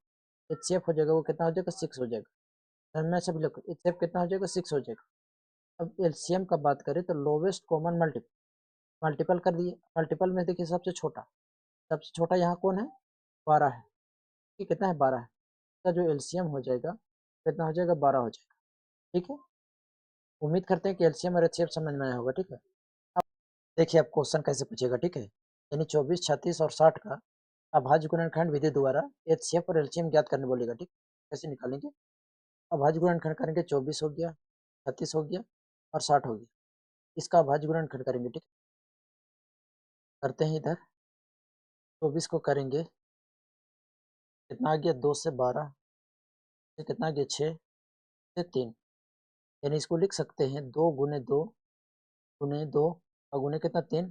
एचसीएफ हो जाएगा वो कितना हो जाएगा, 6 हो जाएगा। मैं सब लोग एचसीएफ कितना हो जाएगा, 6 हो जाएगा। अब एलसीएम का बात करें तो लोवेस्ट कॉमन मल्टीपल, मल्टीपल कर दिए। मल्टीपल में देखिए सबसे छोटा यहाँ कौन है, 12 है, ये कितना है 12 है। इसका जो एलसीएम हो जाएगा कितना हो जाएगा, 12 हो जाएगा, ठीक है। उम्मीद करते हैं कि एलसीएम और एचसीएफ समझ में आया होगा, ठीक है। अब देखिए अब क्वेश्चन कैसे पूछेगा, ठीक है। यानी 24 36 और 60 का अभाज्य गुणनखंड विधि द्वारा एचसीएफ और एलसीएम ज्ञात करने बोलेगा, ठीक। कैसे निकालेंगे, अभाज्य गुणनखंड करेंगे, 24 हो गया, 36 हो गया और 60 हो गया। इसका अभाज्य गुणनखंड करेंगे, ठीक। करते हैं इधर, 24 को करेंगे, कितना आ गया 2 से 12, से कितना आ गया 6 से 3, यानी इसको लिख सकते हैं 2 गुने 2 गुने 2 और गुने कितना 3।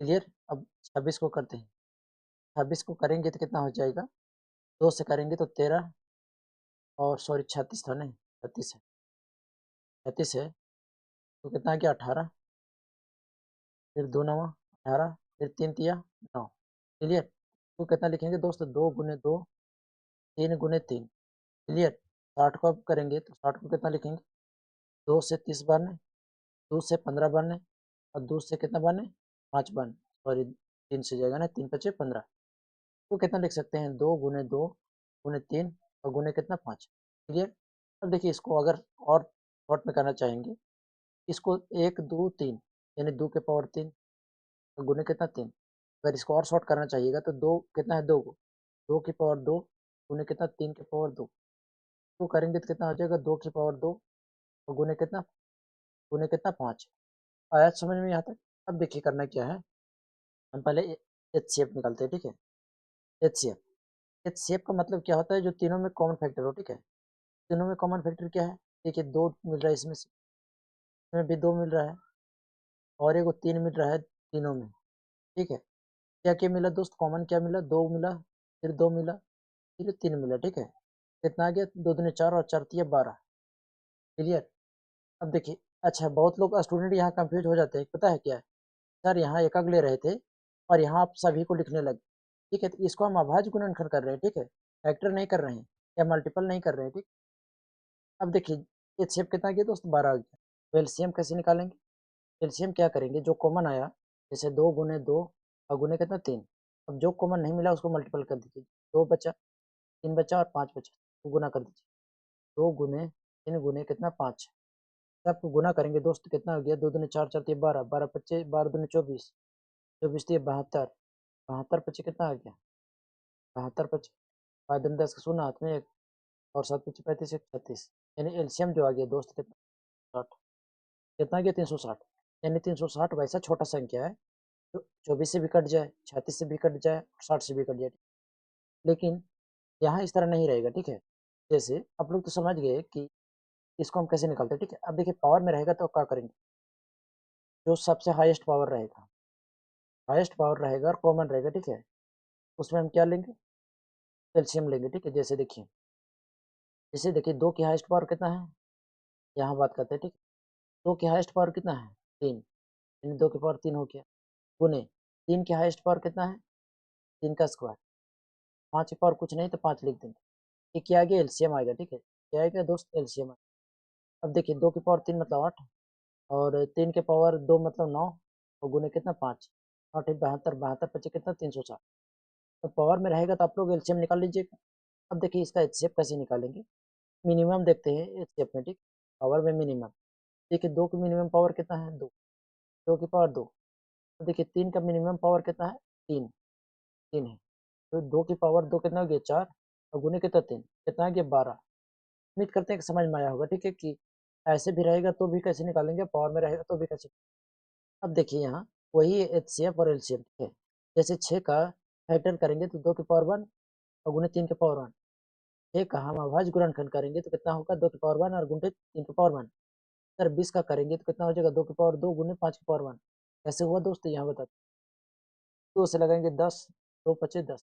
क्लियर। अब 26 को करते हैं, 26 को करेंगे तो कितना हो जाएगा, 2 से करेंगे तो 13 और सॉरी 36 था नहीं, 36 है, 36 है तो कितना आ गया 18, फिर 2 नवा 18, फिर 3 तिया 9। क्लियर। तो कितना लिखेंगे दोस्त, 2 गुने 2 3 गुने 3। क्लियर। 60 को अब करेंगे तो 60 को कितना लिखेंगे, 2 से 30 बारने, 2 से 15 बारने और 2 से कितना बारने 5 बारने, सॉरी 3 से जाएगा ना, 3 पचे 15। तो कितना लिख सकते हैं, 2 गुने 2 गुने 3 और गुने कितना 5। क्लियर। अब देखिए इसको अगर और शॉर्ट में करना चाहेंगे, इसको 1 2 3 यानी 2 के पावर 3 और गुने कितना 3। अगर इसको और शॉर्ट करना चाहिएगा तो 2 कितना है 2 को, 2 की पावर 2 गुने कितना 3 के पावर 2। तो करेंगे तो कितना हो जाएगा, 2 की पावर 2 और गुने कितना 5। आया समझ में यहाँ तक। अब देखिए करना क्या है, हम पहले एच सी एफ निकालते हैं, ठीक है। H C F, H C F का मतलब क्या होता है, जो तीनों में कॉमन फैक्टर हो, ठीक है। तीनों में कॉमन फैक्टर क्या है, देखिए 2 मिल रहा है इसमें से, इसमें भी 2 मिल रहा है और एक 3 मिल रहा है तीनों में, ठीक है। क्या क्या मिला दोस्त, कॉमन क्या मिला, 2 मिला, फिर 2 मिला, फिर 3 मिला, ठीक है। कितना आ गया, 2 दूनी 4 और 4 तिया 12। क्लियर। अब देखिए, अच्छा बहुत लोग स्टूडेंट यहाँ कंफ्यूज हो जाते हैं, पता है क्या है, सर यहाँ एकक ले रहे थे और यहाँ आप सभी को लिखने लगे, ठीक है। तो इसको हम अभाज्य गुणनखंड कर रहे हैं, ठीक है, फैक्टर नहीं कर रहे हैं या मल्टीपल नहीं कर रहे हैं, ठीक। अब देखिए ये शेप कितना गया दोस्त, 12 आ गया। तो एलसीएम कैसे निकालेंगे, एलसीएम क्या करेंगे, जो कॉमन आया, जैसे 2 गुने 2 और गुने कितना 3। अब जो कॉमन नहीं मिला उसको मल्टीपल कर दीजिए, 2 बचा, 3 बचा और 5 बचा, तो गुना कर दीजिए। 2 गुने 3 गुने कितना 5, सबको गुना करेंगे दोस्त कितना हो गया, 2 दूनी 4 4 12, 12 25, 12 दूनी 24, 24 दिए 72, 72 पचे कितना आ गया, 72 पचे 5 दूनी 10 का शून्य हाथ में 1 और 7 पचे 35 1 36, यानी एलसीएम जो आ गया दोस्त कितना 60, कितना आ गया 360, यानी 360 वैसा छोटा संख्या है तो 24 से भी कट जाए, 36 से भी कट जाए और 60 से भी कट जाए, लेकिन यहाँ इस तरह नहीं रहेगा, ठीक है। जैसे आप लोग तो समझ गए कि इसको हम कैसे निकालते हैं, ठीक है। अब देखिए पावर में रहेगा तो क्या करेंगे, जो सबसे हाईएस्ट पावर रहेगा और कॉमन रहेगा, ठीक है, उसमें हम क्या लेंगे, एलसीएम लेंगे, ठीक है। जैसे देखिए 2 की हाईएस्ट पावर कितना है, यहाँ बात करते हैं, ठीक है। 2 की हाईएस्ट पावर कितना है 3, यानी 2 की पावर 3 हो गया, गुने 3 की हाईएस्ट पावर कितना है 3 का स्क्वायर, 5 की पावर कुछ नहीं तो 5 लिख देंगे, ये क्या आ गया एलसीएम आएगा, ठीक है। क्या आएगा दोस्त एलसीएम आएगा। अब देखिए 2 की पावर 3 मतलब 8 और 3 के पावर 2 मतलब 9 और गुने कितना 5, 8 72, 72 पचे कितना 360, तो पावर में रहेगा तो आप लोग एलसीएम निकाल लीजिएगा। अब देखिए इसका एचसीएफ कैसे निकालेंगे, मिनिमम देखते हैं एचसीएफ में, ठीक, पावर में मिनिमम। देखिए 2 की मिनिमम पावर कितना है 2, 2 की पावर 2, तो देखिए 3 का मिनिमम पावर कितना है 3, 3 है, तो 2 की पावर 2 कितना हो गया 4 और गुने कितना 3 कितना हो गया 12। उम्मीद करते हैं कि समझ में आया होगा, ठीक है, कि ऐसे भी रहेगा तो भी कैसे निकालेंगे, पावर में रहेगा तो भी कैसे। अब देखिए यहाँ वही एचसीएफ और एलसीएम, ठीक है। जैसे 6 का फैक्टर करेंगे तो 2 की पावर 1 और गुने 3 की पावर 1, 6 का हम अभाज्य गुणनखंड करेंगे तो कितना होगा 2 की पावर 1 और गुणे 3 की पावर 1। सर 20 का करेंगे तो कितना हो जाएगा 2 की पावर 2 गुने 5 की पावर 1। कैसे हुआ दोस्तों यहाँ बताते, 2 से लगाएंगे 10, 2 पचे 10,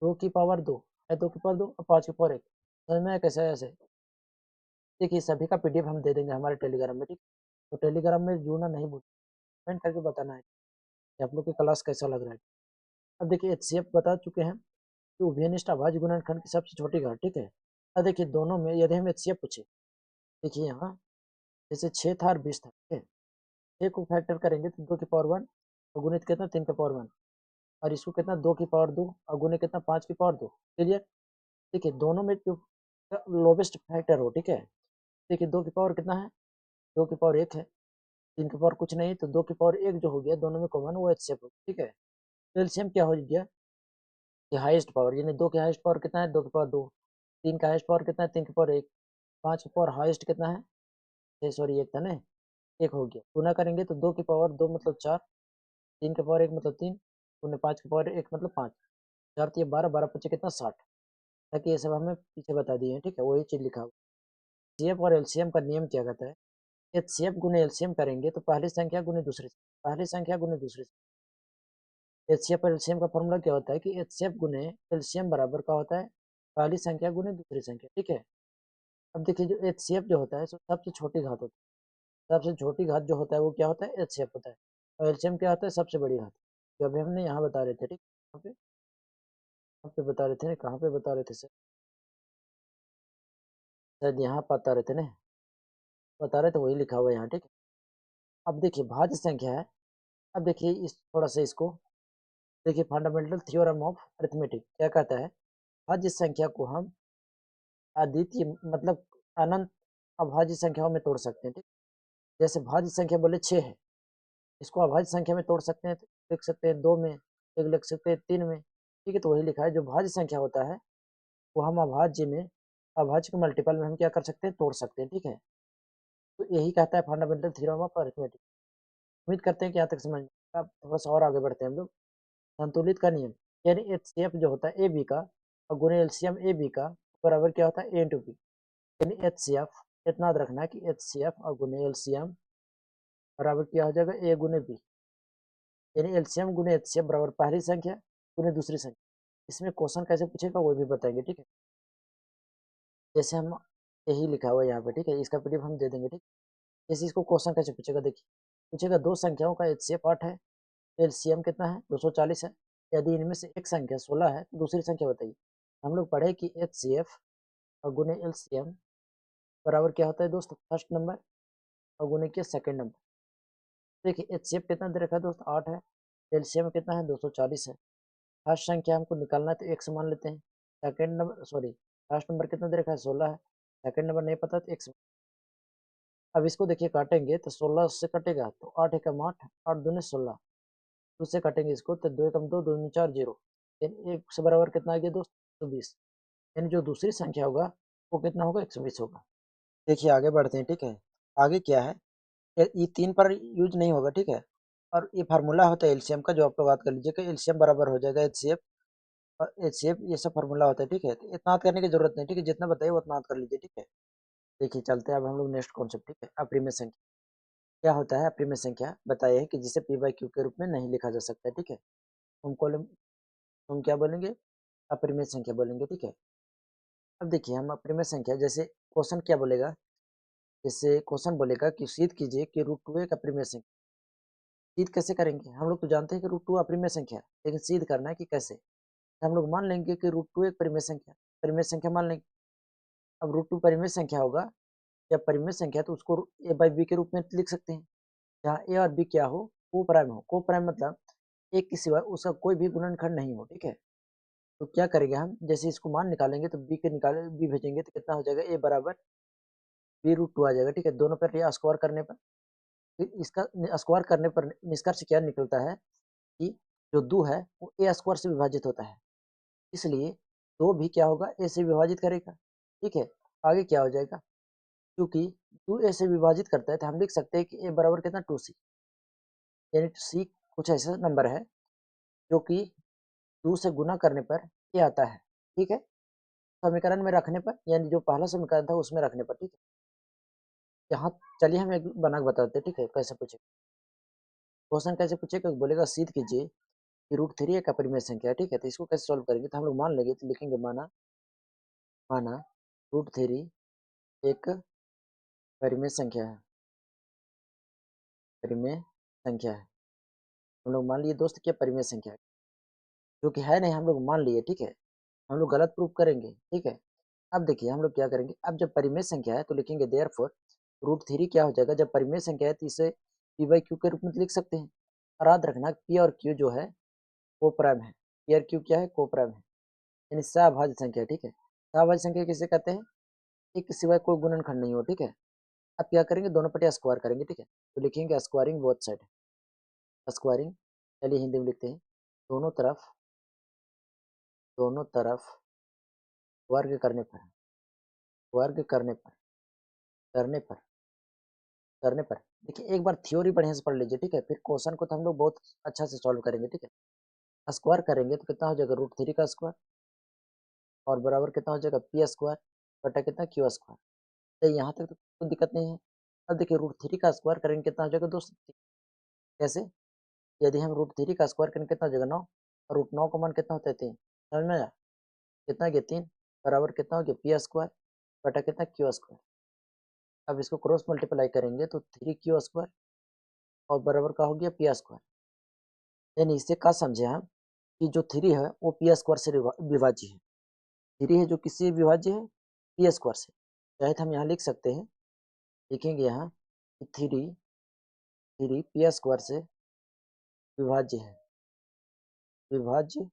2 की पावर 2 है, 2 की पावर 2 और 5 की पावर 1। समझ में आया कैसे है ऐसे। देखिए सभी का पीडीएफ हम दे देंगे हमारे टेलीग्राम में, ठीक, तो टेलीग्राम में जुड़ना नहीं भूल, कमेंट करके बताना है कि आप लोग की क्लास कैसा लग रहा है। अब देखिए एचसीएफ बता चुके हैं कि उभयनिष्ठ अभाज्य गुणनखंड की सबसे छोटी घात, ठीक है। अब देखिए दोनों में यदि हम एचसीएफ पूछे, देखिए यहाँ जैसे 6 था और 20 था, ठीक है, 6 को फैक्टर करेंगे तो 2 की पावर 1 और गुणित कितना 3 की पावर 1 और इसको कितना 2 की पावर 2 और गुने कितना 5 की पावर 2, क्लियर। देखिए दोनों में जो लोवेस्ट फैक्टर हो, ठीक है, देखिए 2 की पावर कितना है 2 की पावर 1 है, 3 की पावर कुछ नहीं तो 2 की पावर 1 जो हो गया दोनों में कॉमन वो एचसीएफ हो, ठीक है। तो एलसीएम क्या हो गया कि हाईएस्ट पावर, यानी 2 की हाईएस्ट पावर कितना है 2 की पावर 2, 3 का हाईएस्ट पावर कितना है 3 की पावर 1, 5 की पावर हाईएस्ट कितना है सॉरी 1 था ना, 1 हो गया, गुना करेंगे तो 2 की पावर 2 मतलब 4, 3 की पावर 1 मतलब 3, गुने 5 की पावर 1 मतलब 5, 4 तो ये 12, 12 पच्चे कितना 60, ताकि ये सब हमें पीछे बता दिए हैं, ठीक है, वही चीज़ लिखा हुआ। सीएफ और एलसीएम का नियम क्या कहता है, एचसीएफ गुने एलसीएम करेंगे तो पहली संख्या गुने दूसरी, पहली संख्या गुने दूसरी। एचसीएफ और एलसीएम का फॉर्मूला क्या होता है कि एचसीएफ गुने एलसीएम बराबर का होता है पहली संख्या गुने दूसरी संख्या, ठीक है। अब देखिए जो एचसीएफ जो होता है सबसे छोटी घात होती है, सबसे छोटी घात जो होता है वो क्या होता है एचसीएफ होता है, और एलसीएम क्या होता है सबसे बड़ी घात, जो अभी हमने यहाँ बता रहे थे, ठीक, कहाँ पे बता रहे थे, कहाँ पे बता रहे थे सर, शायद यहाँ बता रहे थे ना, बता रहे थे वही लिखा हुआ है यहाँ, ठीक है। अब देखिए भाज्य संख्या है, अब देखिए इस थोड़ा सा इसको देखिए, फंडामेंटल थ्योरम ऑफ अरिथमेटिक क्या कहता है, भाज्य संख्या को हम अद्वितीय मतलब अनंत अभाज्य संख्याओं में तोड़ सकते हैं, ठीक। जैसे भाज्य संख्या बोले 6 है, इसको अभाज्य संख्या में तोड़ सकते हैं, तो लिख सकते हैं 2 में, एक लिख सकते हैं 3 में, ठीक है। तो वही लिखा है जो भाज्य संख्या होता है वो हम अभाज्य में, अभाज्य के मल्टीपल में हम क्या कर सकते हैं तोड़ सकते हैं, ठीक है। तो यही कहता है फंडामेंटल थ्योरम ऑफ अरिथमेटिक। उम्मीद करते हैं कि यहाँ तक समझ में, अब थोड़ा सा और आगे बढ़ते हैं हम लोग। संतुलित का नियम, यानी एचसीएफ जो होता है ए बी का और गुणे एलसीएम ए बी का बराबर क्या होता है ए इंटू बी, यानी एचसीएफ इतना याद रखना है कि एचसीएफ और गुणे एलसीएम बराबर क्या हो जाएगा ए गुने बी, यानी एलसीएम गुने एचसीएफ बराबर पहली संख्या गुने दूसरी संख्या। इसमें क्वेश्चन कैसे पूछेगा वो भी बताएंगे, ठीक है। जैसे हम यही लिखा हुआ है यहाँ पे, ठीक है, इसका पीडीएफ हम दे देंगे, ठीक। जैसे इसको क्वेश्चन कैसे पूछेगा, देखिए पूछेगा दो संख्याओं का एचसीएफ 8 है, एलसीएम कितना है 240 है, यदि इनमें से एक संख्या 16 है तो दूसरी संख्या बताइए। हम लोग पढ़े कि एचसीएफ और गुने एलसीएम बराबर क्या होता है दोस्त फर्स्ट नंबर और गुने के सेकंड नंबर। देखिए एचसीएफ कितना दे रखा है दोस्त 8 है, एलसीएम कितना है 240 है, फर्स्ट संख्या हमको निकालना है तो एक समान लेते हैं, second number sorry last number कितना दे रखा है 16 है, सेकंड नंबर नहीं पता तो x। अब इसको देखिए काटेंगे तो 16 से कटेगा तो 8 एकम 8, 8 दूनी 16, उससे काटेंगे इसको तो 2 एकम 2, 2 दूनी 4 जीरो, यानी एक से बराबर कितना आ गया दोस्त 120, यानी जो दूसरी संख्या होगा वो कितना होगा 120 होगा।
देखिए आगे बढ़ते हैं, ठीक है। आगे क्या है, ये 3 पर यूज नहीं होगा, ठीक है। और ये फार्मूला होता है एलसीएम का, जो आप लोग याद कर लीजिए कि एलसीएम बराबर हो जाएगा एचसीएफ, और एचसीएफ ये सब फार्मूला होता है, ठीक है। तो इतना याद करने की जरूरत नहीं, ठीक है, जितना बताइए उतना याद कर लीजिए, ठीक है। देखिए चलते हैं अब हम लोग नेक्स्ट कॉन्सेप्ट, ठीक है। अप्रिमेय संख्या क्या होता है? अप्रिमेय संख्या बताइए कि जिसे पी बाई क्यू के रूप में नहीं लिखा जा सकता है, ठीक है। हम क्या बोलेंगे? अप्रिमेय संख्या बोलेंगे, ठीक है। अब देखिए हम अप्रिमेय संख्या जैसे क्वेश्चन क्या बोलेगा, जैसे क्वेश्चन बोलेगा कि सिद्ध कीजिए कि रूट टू एक अप्रिमेय संख्या। सिद्ध कैसे करेंगे? हम लोग तो जानते हैं कि रूट टू अप्रिमेय संख्या है, लेकिन सिद्ध करना है कि कैसे। तो हम लोग मान लेंगे कि रूट टू एक परिमेय संख्या, परिमेय संख्या मान लेंगे। अब रूट टू परिमेय संख्या होगा, जब परिमेय संख्या तो उसको ए बाई बी के रूप में लिख सकते हैं, जहाँ ए और बी क्या हो, को प्राइम हो। को प्राइम मतलब एक के सिवा उसका कोई भी गुणनखंड नहीं हो, ठीक है। तो क्या करेंगे हम, जैसे इसको मान निकालेंगे तो बी के निकाले बी भेजेंगे तो कितना हो जाएगा, ए बराबर बी रूट टू आ जाएगा, ठीक है। दोनों पर या स्क्वायर करने पर, फिर इसका स्क्वायर करने पर निष्कर्ष क्या निकलता है कि जो दो है वो ए स्क्वायर से विभाजित होता है, इसलिए दो भी क्या होगा, ए से विभाजित करेगा, ठीक है। आगे क्या हो जाएगा, क्योंकि टू ए से विभाजित करता है तो हम लिख सकते हैं कि ए बराबर कितना 2c, यानी सी कुछ ऐसा नंबर है जो कि 2 से गुना करने पर ये आता है, ठीक है। समीकरण में रखने पर, यानी जो पहला समीकरण था उसमें रखने पर, ठीक है। यहाँ चलिए हम एक बना के बताते हैं, ठीक है, कैसे पूछे क्वेश्चन, कैसे पूछेगा, बोलेगा सिद्ध कीजिए कि रूट थ्री एक अपरिमेय संख्या है, ठीक है। तो इसको कैसे सॉल्व करेंगे, तो हम लोग मान लेंगे, तो लिखेंगे माना, माना रूट थ्री एक परिमेय संख्या है, परिमेय संख्या है। हम लोग मान लिए दोस्त क्या परिमेय संख्या है, जो कि है नहीं, हम लोग मान लिए, ठीक है। हम लोग गलत प्रूफ करेंगे, ठीक है। अब देखिए हम लोग क्या करेंगे, अब जब परिमेय संख्या है तो लिखेंगे देयरफॉर रूट थ्री क्या हो जाएगा, जब परिमेय संख्या है तो इसे पी बाई क्यू के रूप में लिख सकते हैं। और याद रखना पी और क्यू जो है को प्राइम है, पी और क्यू क्या है, को प्राइम है, यानी सहभाज्य संख्या, ठीक है। सहभाज्य संख्या किसे कहते हैं, एक के सिवाय कोई गुणनखंड नहीं हो, ठीक है। अब क्या करेंगे, दोनों पट्टी स्क्वायर करेंगे, ठीक है। तो लिखेंगे स्क्वायरिंग बोथ साइड, स्क्वायरिंग, चलिए हिंदी में लिखते हैं, दोनों तरफ, दोनों तरफ वर्ग करने पर, वर्ग करने पर करने पर देखिए एक बार थ्योरी बढ़िया से पढ़ लीजिए, ठीक है। फिर क्वेश्चन को तो हम लोग बहुत अच्छा से सॉल्व करेंगे, ठीक है। स्क्वायर करेंगे तो कितना हो जाएगा, रूट थ्री का स्क्वायर, और बराबर कितना हो जाएगा, पी स्क्वायर बटा कितना, क्यू स्क्वायर। तो यहाँ तक तो कोई दिक्कत नहीं है। अब देखिए रूट थ्री का स्क्वायर करेंगे कितना हो जाएगा दोस्त, कैसे, यदि हम रूट थ्री का स्क्वायर करेंगे कितना हो जाएगा 9, और रूट 9 का मान कितना होता है 3, समझ में आया, कितना गया 3, बराबर कितना हो गया पी स्क्वायर बटा कितना, क्यू स्क्वायर। अब इसको क्रॉस मल्टीप्लाई करेंगे तो 3 क्यू स्क्वायर और बराबर का हो गया पी स्क्वायर। यानी इससे क्या समझे हम कि जो थ्री है वो पी स्क्वायर से विभाज्य है, थ्री है जो किससे विभाज्य है, पी स्क्वायर से। चाहे तो हम यहाँ लिख सकते हैं, लिखेंगे यहाँ कि थ्री थ्री पी स्क्वायर से विभाज्य है, विभाज्य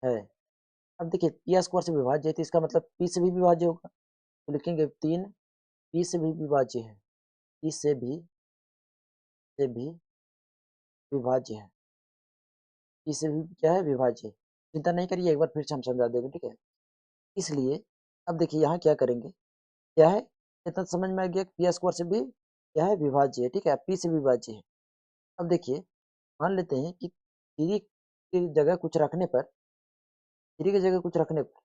है। अब देखिए पी स्क्वायर से विभाज्य है तो इसका मतलब पी से भी विभाज्य होगा, तो लिखेंगे 3 पी से भी विभाज्य है, पी से भी विभाज्य है, पी से भी क्या है, विभाज्य। चिंता नहीं करिए, एक बार फिर से हम समझा देंगे, ठीक है। इसलिए अब देखिए यहाँ क्या करेंगे, क्या है, इतना समझ में आ गया, पी स्क्वायर से भी क्या है, विभाज्य है, ठीक है, पी से विभाज्य है। अब देखिए मान लेते हैं कि थ्री की जगह कुछ रखने पर, थ्री की जगह कुछ रखने पर,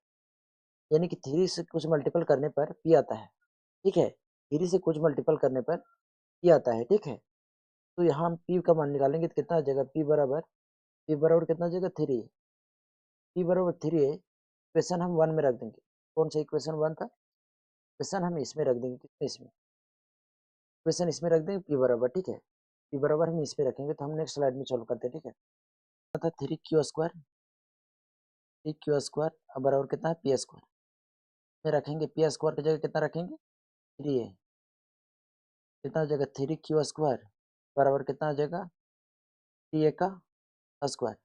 यानी कि थ्री से कुछ मल्टीपल करने पर पी आता है, ठीक है। थ्री से कुछ मल्टीपल करने पर पी आता है, ठीक है। तो यहाँ हम पी का मान निकालेंगे तो कितना आ जाएगा, पी बराबर कितना आ जाएगा 3, पी बराबर 3 है। इक्वेशन हम 1 में रख देंगे, कौन सा इक्वेशन 1 था, इक्वेशन हम इसमें रख देंगे, किसमें, इसमें, इक्वेशन इसमें रख देंगे पी बराबर, ठीक है। पी बराबर हम इसमें रखेंगे, तो हम नेक्स्ट स्लाइड में सॉल्व करते हैं, ठीक है। था 3 क्यू स्क्वायर, 3 क्यू स्क्वायर अब बराबर कितना है, पी स्क्वायर में रखेंगे, पी स्क्वायर की जगह कितना रखेंगे, 3 है, कितना हो जाएगा 3 क्यू स्क्वायर बराबर कितना हो जाएगा, 3 का स्क्वायर,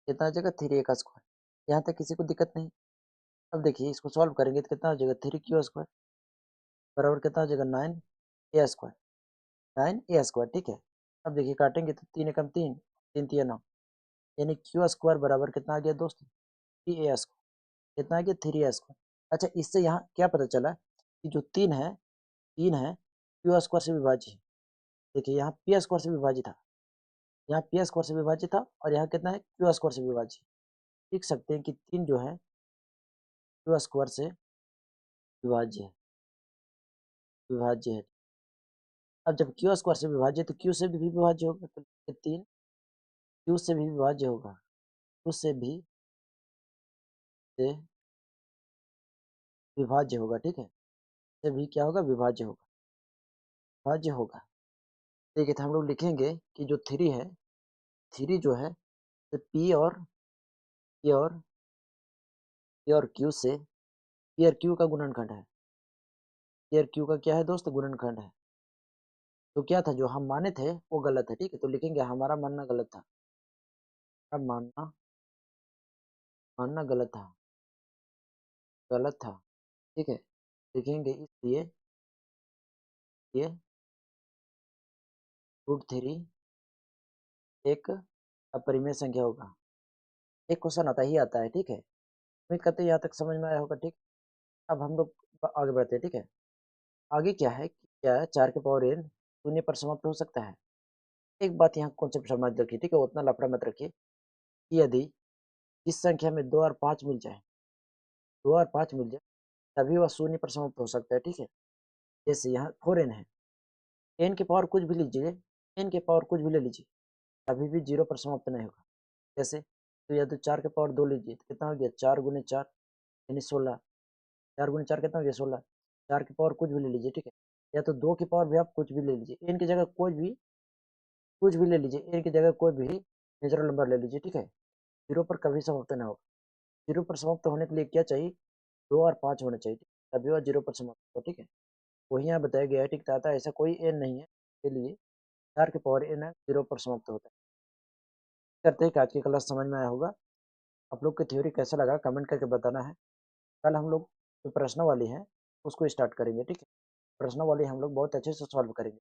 कितना हो जाएगा 3 का स्क्वायर। यहाँ तक किसी को दिक्कत नहीं,
अब देखिए इसको सॉल्व करेंगे तो कितना हो जाएगा, 3q² बराबर कितना हो जाएगा, 9a², 9a², ठीक है। अब देखिए काटेंगे तो 3 एकम 3, 3 तिया 9, यानी q² बराबर कितना आ गया दोस्त, 3a², कितना आ गया, 3a²। अच्छा, इससे यहाँ क्या पता चला कि जो 3 है q² से विभाज्य है। देखिए यहाँ p² से विभाज्य था, यहाँ p² से विभाज्य था, और यहाँ कितना है, q² से विभाज्य। लिख सकते हैं कि 3 जो है q² से विभाज्य है, विभाज्य है। अब जब q² से विभाज्य तो q से भी विभाज्य होगा, तो 3 q से भी विभाज्य होगा, q से भी से विभाज्य होगा, ठीक है, से भी क्या होगा, विभाज्य होगा, विभाज्य होगा। देखिए तो हम लोग लिखेंगे कि जो 3 है, 3 जो है तो p और q से p और q का गुणनखंड है, p और q का क्या है दोस्त, गुणनखंड है। तो क्या था, जो हम माने थे वो गलत है, ठीक है, तो लिखेंगे हमारा मानना गलत था, हमारा मानना गलत था, गलत था, ठीक है। लिखेंगे इसलिए ये √3 एक अपरिमेय संख्या होगा। एक क्वेश्चन आता ही आता है, ठीक है। उम्मीद करते हैं यहाँ तक समझ में आया होगा, ठीक। अब हम लोग आगे बढ़ते हैं, ठीक है। आगे क्या है कि क्या है, 4 के पावर n शून्य पर समाप्त हो सकता है। एक बात यहाँ कॉन्सेप्ट समझ रखिए, ठीक है, उतना लफड़ा मत रखिए कि यदि इस संख्या में 2 और 5 मिल जाए, 2 और 5 मिल जाए, तभी वह शून्य पर समाप्त हो सकता है, ठीक है। जैसे यहाँ 4n है, n के पावर कुछ भी लीजिए, n के पावर कुछ भी ले लीजिए, अभी भी 0 पर समाप्त नहीं होगा। जैसे तो या तो 4 के पावर 2 लीजिए तो कितना हो गया, 4 गुने 4 यानी 16, 4 गुने 4 कितना हो गया, 16। 4 की पावर कुछ भी ले लीजिए, ठीक है, या तो 2 की पावर भी आप कुछ भी ले लीजिए, n की जगह कुछ भी ले लीजिए, n की जगह कोई भी नेचुरल नंबर ले लीजिए, ठीक है। 0 पर कभी समाप्त ना होगा। 0 पर समाप्त होने के लिए क्या चाहिए, 2 और 5 होना चाहिए, तभी वह 0 पर समाप्त होगा, ठीक है। वही यहाँ बताया गया है, ठीक था, ऐसा कोई n नहीं है के लिए 4 के पावर n है 0 पर समाप्त होता है। करते हैं कि आज की क्लास समझ में आया होगा। आप लोग की थ्योरी कैसा लगा कमेंट करके बताना है। कल हम लोग जो प्रश्नावली है उसको स्टार्ट करेंगे, ठीक है। प्रश्नावली हम लोग बहुत अच्छे से सॉल्व करेंगे।